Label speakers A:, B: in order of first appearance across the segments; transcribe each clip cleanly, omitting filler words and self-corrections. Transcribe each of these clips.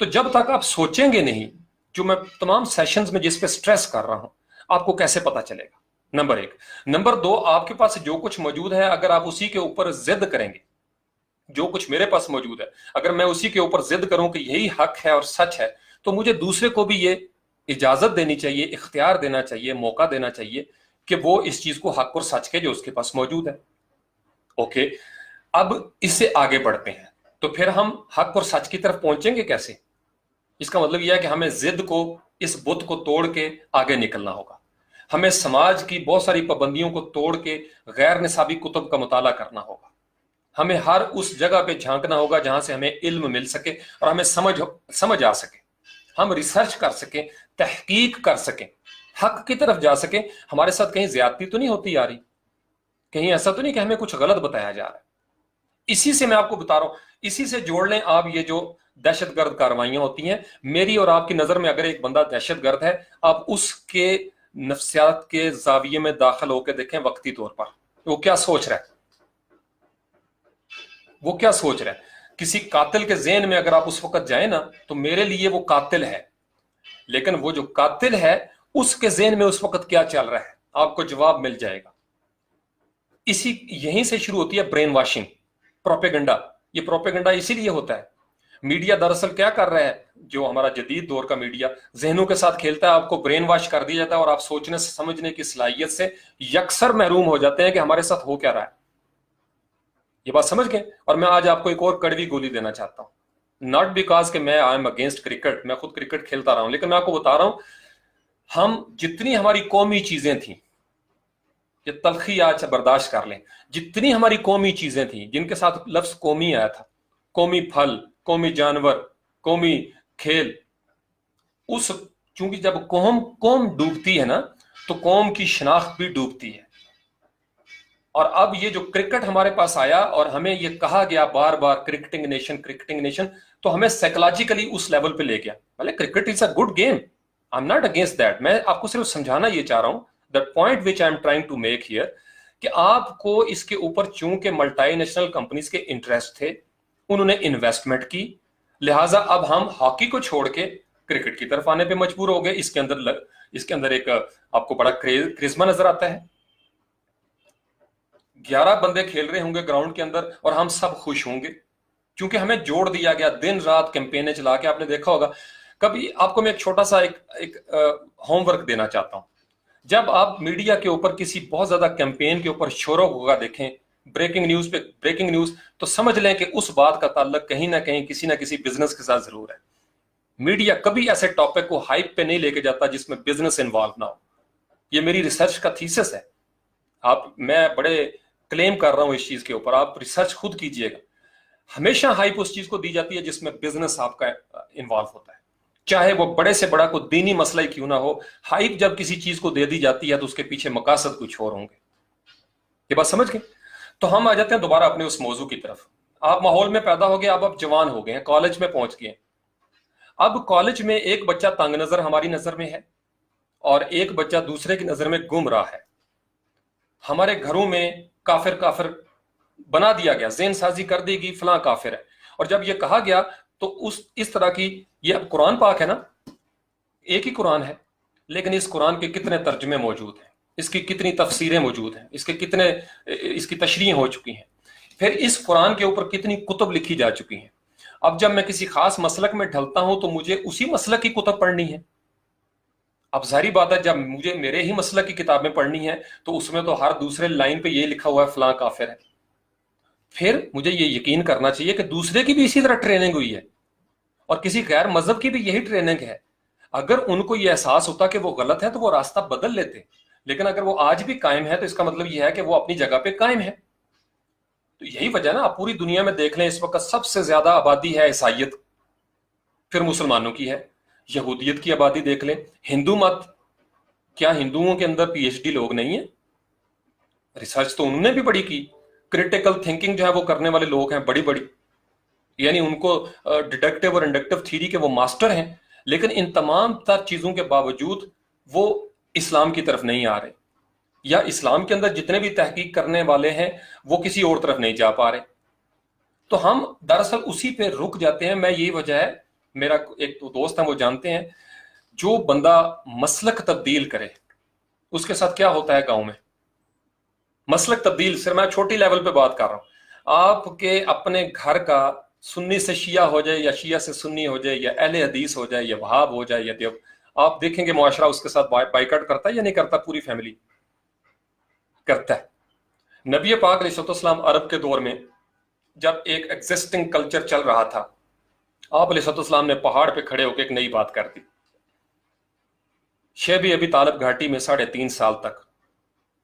A: تو جب تک آپ سوچیں گے نہیں, جو میں تمام سیشنز میں جس پہ سٹریس کر رہا ہوں, آپ کو کیسے پتا چلے گا؟ نمبر ایک. نمبر دو, آپ کے پاس جو کچھ موجود ہے اگر آپ اسی کے اوپر ضد کریں گے, جو کچھ میرے پاس موجود ہے اگر میں اسی کے اوپر ضد کروں کہ یہی حق ہے اور سچ ہے, تو مجھے دوسرے کو بھی یہ اجازت دینی چاہیے, اختیار دینا چاہیے, موقع دینا چاہیے کہ وہ اس چیز کو حق اور سچ کے جو اس کے پاس موجود ہے. اوکے, اب اس سے آگے بڑھتے ہیں. تو پھر ہم حق اور سچ کی طرف پہنچیں گے کیسے؟ اس کا مطلب یہ ہے کہ ہمیں ضد کو, اس بت کو توڑ کے آگے نکلنا ہوگا. ہمیں سماج کی بہت ساری پابندیوں کو توڑ کے غیر نصابی کتب کا مطالعہ کرنا ہوگا. ہمیں ہر اس جگہ پہ جھانکنا ہوگا جہاں سے ہمیں علم مل سکے اور ہمیں سمجھ آ سکے, ہم ریسرچ کر سکیں, تحقیق کر سکیں, حق کی طرف جا سکیں. ہمارے ساتھ کہیں زیادتی تو نہیں ہوتی آ رہی, کہیں ایسا تو نہیں کہ ہمیں کچھ غلط بتایا جا رہا ہے. اسی سے میں آپ کو بتا رہا ہوں, اسی سے جوڑ لیں آپ یہ جو دہشت گرد کاروائیاں ہوتی ہیں. میری اور آپ کی نظر میں اگر ایک بندہ دہشت گرد ہے, آپ اس کے نفسیات کے زاویے میں داخل ہو کے دیکھیں وقتی طور پر وہ کیا سوچ رہا ہے, وہ کیا سوچ رہا ہے. کسی قاتل کے ذہن میں اگر آپ اس وقت جائیں نا, تو میرے لیے وہ قاتل ہے, لیکن وہ جو قاتل ہے اس کے ذہن میں اس وقت کیا چل رہا ہے, آپ کو جواب مل جائے گا. یہیں سے شروع ہوتی ہے برین واشنگ, پروپیگنڈا. یہ پروپیگنڈا اسی لیے ہوتا ہے. میڈیا دراصل کیا کر رہا ہے, جو ہمارا جدید دور کا میڈیا ذہنوں کے ساتھ کھیلتا ہے, آپ کو برین واش کر دیا جاتا ہے اور آپ سوچنے سے سمجھنے کی صلاحیت سے یکسر محروم ہو جاتے ہیں کہ ہمارے ساتھ ہو کیا رہا ہے. یہ بات سمجھ گئے؟ اور میں آج آپ کو ایک اور کڑوی گولی دینا چاہتا ہوں, ناٹ بیکاز کہ میں آئی ایم اگینسٹ کرکٹ, میں خود کرکٹ کھیلتا رہا ہوں, لیکن میں آپ کو بتا رہا ہوں ہم جتنی ہماری قومی چیزیں تھیں, یہ تلخی آج برداشت کر لیں, جتنی ہماری قومی چیزیں تھیں جن کے ساتھ لفظ قومی آیا تھا, قومی پھل, قومی جانور, قومی کھیل, اس چونکہ جب قوم ڈوبتی ہے نا, تو قوم کی شناخت بھی ڈوبتی ہے. اور اب یہ جو کرکٹ ہمارے پاس آیا اور ہمیں یہ کہا گیا بار بار کرکٹنگ نیشن, کرکٹنگ نیشن, تو ہمیں سائیکولوجیکلی اس لیول پہ لے گیا. بھلے cricket is a good game, I am not against that, میں آپ کو صرف سمجھانا یہ چاہ رہا ہوں, the point which I am trying to make here, کہ آپ کو اس کے اوپر چونکہ ملٹی نیشنل کمپنیز کے انٹرسٹ تھے, انہوں نے انویسٹمنٹ کی, لہٰذا اب ہم ہاکی کو چھوڑ کے کرکٹ کی طرف آنے پہ مجبور ہو گئے. اس کے اندر ایک آپ کو بڑا کرزما نظر آتا ہے. 11 بندے کھیل رہے ہوں گے گراؤنڈ کے اندر اور ہم سب خوش ہوں گے, کیونکہ ہمیں جوڑ دیا گیا دن رات کیمپینیں چلا کے. آپ نے دیکھا ہوگا کبھی, آپ کو میں ایک چھوٹا سا ایک ہوم ورک دینا چاہتا ہوں. جب آپ میڈیا کے اوپر کسی بہت زیادہ کیمپین کے اوپر شور و غوغا دیکھیں, بریکنگ نیوز پہ بریکنگ نیوز, تو سمجھ لیں کہ اس بات کا تعلق کہیں نہ کہیں کسی نہ کسی بزنس کے ساتھ ضرور ہے. میڈیا کبھی ایسے ٹاپک کو ہائپ پہ نہیں لے کے جاتا جس میں بزنس انوالو نہ ہو. یہ میری ریسرچ کا تھیسس ہے. میں بڑے کلیم کر رہا ہوں اس چیز کے اوپر, آپ ریسرچ خود کیجئے گا. ہمیشہ ہائپ اس چیز کو دی جاتی ہے جس میں بزنس آپ کا انوالو ہوتا ہے, چاہے وہ بڑے سے بڑا کوئی دینی مسئلہ ہی کیوں نہ ہو. ہائپ جب کسی چیز کو دے دی جاتی ہے تو اس کے پیچھے مقاصد کچھ اور ہوں گے. یہ بات سمجھ گئے؟ تو ہم آ جاتے ہیں دوبارہ اپنے اس موضوع کی طرف. آپ ماحول میں پیدا ہو گئے, اب آپ جوان ہو گئے ہیں, کالج میں پہنچ گئے. اب کالج میں ایک بچہ تنگ نظر ہماری نظر میں ہے اور ایک بچہ دوسرے کی نظر میں گمراہ ہے. ہمارے گھروں میں کافر کافر بنا دیا گیا, ذہن سازی کر دی گئی فلاں کافر ہے. اور جب یہ کہا گیا تو اس طرح کی, یہ اب قرآن پاک ہے نا, ایک ہی قرآن ہے, لیکن اس قرآن کے کتنے ترجمے موجود ہیں, اس کی کتنی تفسیریں موجود ہیں, اس کی تشریح ہو چکی ہیں, پھر اس قرآن کے اوپر کتنی کتب لکھی جا چکی ہیں. اب جب میں کسی خاص مسلک میں ڈھلتا ہوں تو مجھے اسی مسلک کی کتب پڑھنی ہے. اب ظاہری بات ہے جب مجھے میرے ہی مسلک کی کتابیں پڑھنی ہیں تو اس میں تو ہر دوسرے لائن پہ یہ لکھا ہوا ہے فلاں کافر ہے. پھر مجھے یہ یقین کرنا چاہیے کہ دوسرے کی بھی اسی طرح ٹریننگ ہوئی ہے اور کسی غیر مذہب کی بھی یہی ٹریننگ ہے. اگر ان کو یہ احساس ہوتا کہ وہ غلط ہے تو وہ راستہ بدل لیتے, لیکن اگر وہ آج بھی قائم ہے تو اس کا مطلب یہ ہے کہ وہ اپنی جگہ پہ قائم ہے. تو یہی وجہ نا, آپ پوری دنیا میں دیکھ لیں اس وقت سب سے زیادہ آبادی ہے عیسائیت, پھر مسلمانوں کی ہے, یہودیت کی آبادی دیکھ لیں, ہندو مت, کیا ہندوؤں کے اندر پی ایچ ڈی لوگ نہیں ہیں؟ ریسرچ تو انہوں نے بھی بڑی کی, کریٹیکل تھنکنگ جو ہے وہ کرنے والے لوگ ہیں بڑی بڑی, یعنی ان کو ڈیڈکٹیو اور انڈکٹیو تھیوری کے وہ ماسٹر ہیں, لیکن ان تمام تر چیزوں کے باوجود وہ اسلام کی طرف نہیں آ رہے, یا اسلام کے اندر جتنے بھی تحقیق کرنے والے ہیں وہ کسی اور طرف نہیں جا پا رہے. تو ہم دراصل اسی پہ رک جاتے ہیں. میں یہی وجہ ہے میرا ایک تو دوست ہے وہ جانتے ہیں جو بندہ مسلک تبدیل کرے اس کے ساتھ کیا ہوتا ہے گاؤں میں. مسلک تبدیل صرف میں چھوٹی لیول پہ بات کر رہا ہوں. آپ کے اپنے گھر کا سنی سے شیعہ ہو جائے یا شیعہ سے سنی ہو جائے یا اہل حدیث ہو جائے یا وہاب ہو جائے یا دیو، آپ دیکھیں گے معاشرہ اس کے ساتھ بائیکاٹ کرتا ہے یا نہیں کرتا؟ پوری فیملی کرتا ہے. نبی پاک علیہ السلام عرب کے دور میں جب ایک ایگزسٹنگ کلچر چل رہا تھا، آپ علیہ السلام نے پہاڑ پہ کھڑے ہو کے ایک نئی بات کر دی. شیب ابی طالب گھاٹی میں 3.5 سال تک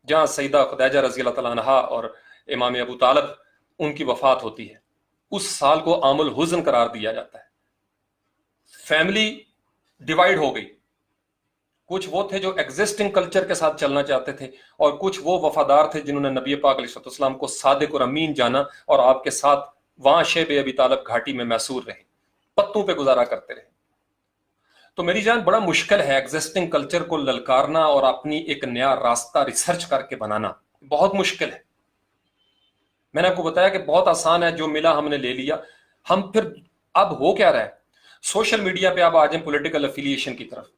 A: جہاں سیدہ خدیجہ رضی اللہ تعالیٰ عنہا اور امام ابو طالب ان کی وفات ہوتی ہے، اس سال کو عام الحزن قرار دیا جاتا ہے. فیملی ڈیوائیڈ ہو گئی. کچھ وہ تھے جو ایگزسٹنگ کلچر کے ساتھ چلنا چاہتے تھے اور کچھ وہ وفادار تھے جنہوں نے نبی پاک علیہ السلام کو صادق اور امین جانا اور آپ کے ساتھ وہاں شیب ابی طالب گھاٹی میں محصور رہے، پتوں پہ گزارا کرتے رہے. تو میری جان بڑا مشکل ہے ایگزسٹنگ کلچر کو للکارنا اور اپنی ایک نیا راستہ ریسرچ کر کے بنانا، بہت مشکل ہے. میں نے آپ کو بتایا کہ بہت آسان ہے، جو ملا ہم نے لے لیا. ہم پھر اب ہو کیا رہا ہے، سوشل میڈیا پہ آپ آ جائیں پولیٹیکل افیلیشن کی طرف.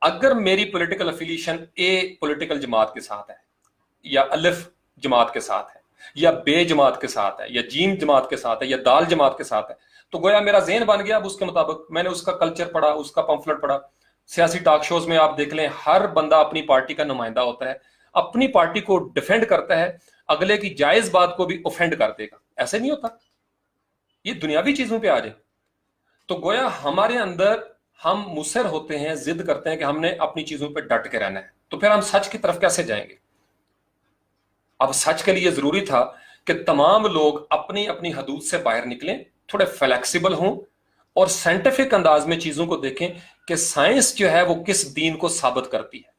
A: اگر میری پولیٹیکل افیلیشن اے پولیٹیکل جماعت کے ساتھ ہے یا الف جماعت کے ساتھ ہے یا بے جماعت کے ساتھ ہے یا جیم جماعت کے ساتھ ہے یا دال جماعت کے ساتھ ہے، تو گویا میرا ذہن بن گیا اب اس کے مطابق. میں نے اس کا کلچر پڑھا، اس کا پمفلٹ پڑھا. سیاسی ٹاک شوز میں آپ دیکھ لیں ہر بندہ اپنی پارٹی کا نمائندہ ہوتا ہے، اپنی پارٹی کو ڈیفینڈ کرتا ہے، اگلے کی جائز بات کو بھی اوفینڈ کر دے گا. ایسے نہیں ہوتا، یہ دنیاوی چیزوں پہ آ جائے. تو گویا ہمارے اندر ہم مصر ہوتے ہیں، ضد کرتے ہیں کہ ہم نے اپنی چیزوں پہ ڈٹ کے رہنا ہے. تو پھر ہم سچ کی طرف کیسے جائیں گے؟ اب سچ کے لیے ضروری تھا کہ تمام لوگ اپنی اپنی حدود سے باہر نکلیں، تھوڑے فلیکسیبل ہوں اور سائنٹیفک انداز میں چیزوں کو دیکھیں کہ سائنس جو ہے وہ کس دین کو ثابت کرتی ہے.